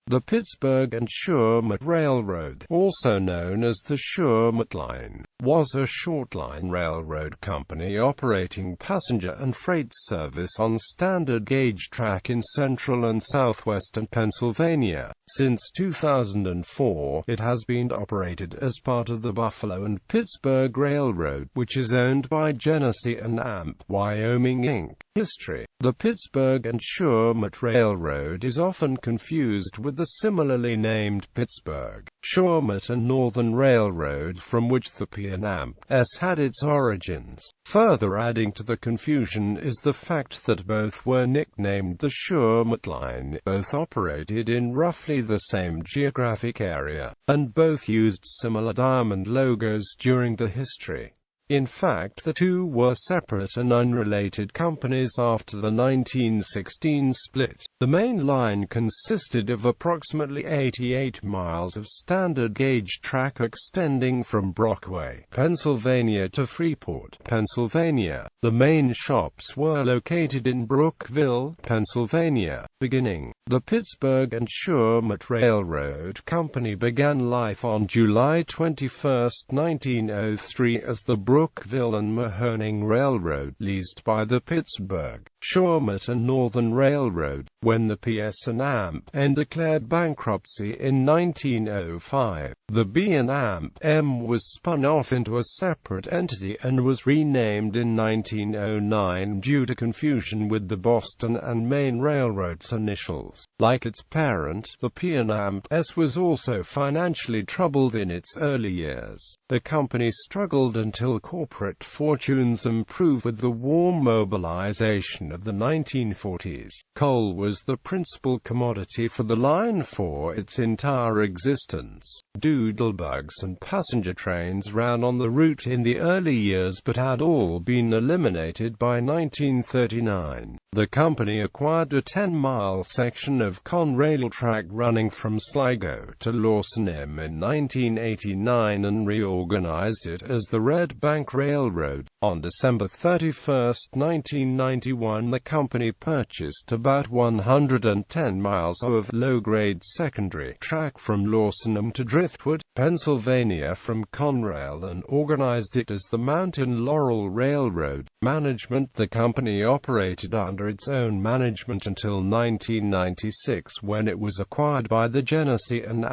The Pittsburg and Shawmut Railroad, also known as the Shawmut Line, was a short-line railroad company operating passenger and freight service on standard gauge track in central and southwestern Pennsylvania. Since 2004, it has been operated as part of the Buffalo and Pittsburgh Railroad, which is owned by Genesee and Wyoming Inc. History. The Pittsburg and Shawmut Railroad is often confused with the similarly named Pittsburg, Shawmut and Northern Railroad, from which the P&S had its origins. Further adding to the confusion is the fact that both were nicknamed the Shawmut Line, both operated in roughly the same geographic area, and both used similar diamond logos during the history. In fact, the two were separate and unrelated companies after the 1916 split. The main line consisted of approximately 88 miles of standard gauge track extending from Brockway, Pennsylvania to Freeport, Pennsylvania. The main shops were located in Brookville, Pennsylvania. Beginning, the Pittsburg and Shawmut Railroad Company began life on July 21, 1903 as the Brookville and Mahoning Railroad, leased by the Pittsburg, Shawmut and Northern Railroad. When the P&S declared bankruptcy in 1905, the B&M was spun off into a separate entity and was renamed in 1909 due to confusion with the Boston and Maine Railroad's initials. Like its parent, the P&S was also financially troubled in its early years. The company struggled until corporate fortunes improved with the warm mobilization of the 1940s. Coal was the principal commodity for the line for its entire existence. Doodlebugs and passenger trains ran on the route in the early years but had all been eliminated by 1939. The company acquired a 10-mile section of Conrail track running from Sligo to Lawsonim in 1989 and reorganized it as the Red Bank Railroad. On December 31, 1991, the company purchased about 110 miles of low-grade secondary track from Lawsonim to Driftwood, Pennsylvania from Conrail and organized it as the Mountain Laurel Railroad. Management. The company operated under its own management until 1996, when it was acquired by the Genesee and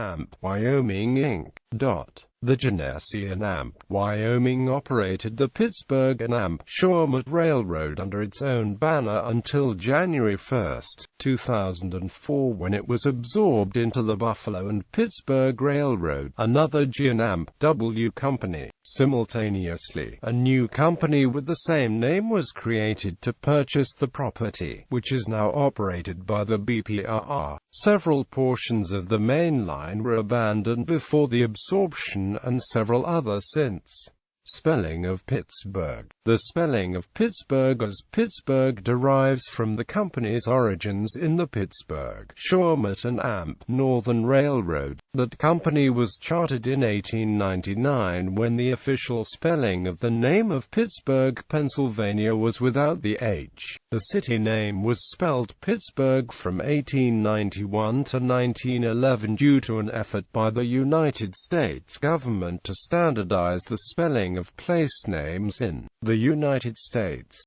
Wyoming Inc. The Genesee and Wyoming operated the Pittsburg and Shawmut Railroad under its own banner until January 1, 2004, when it was absorbed into the Buffalo and Pittsburgh Railroad, another G&W company. Simultaneously, a new company with the same name was created to purchase the property, which is now operated by the BPRR. Several portions of the main line were abandoned before the absorption and several others since. Spelling of Pittsburgh. The spelling of Pittsburgh as Pittsburgh derives from the company's origins in the Pittsburg, Shawmut and Northern Railroad. That company was chartered in 1899 when the official spelling of the name of Pittsburgh, Pennsylvania was without the H. The city name was spelled Pittsburgh from 1891 to 1911 due to an effort by the United States government to standardize the spelling of place names in the United States.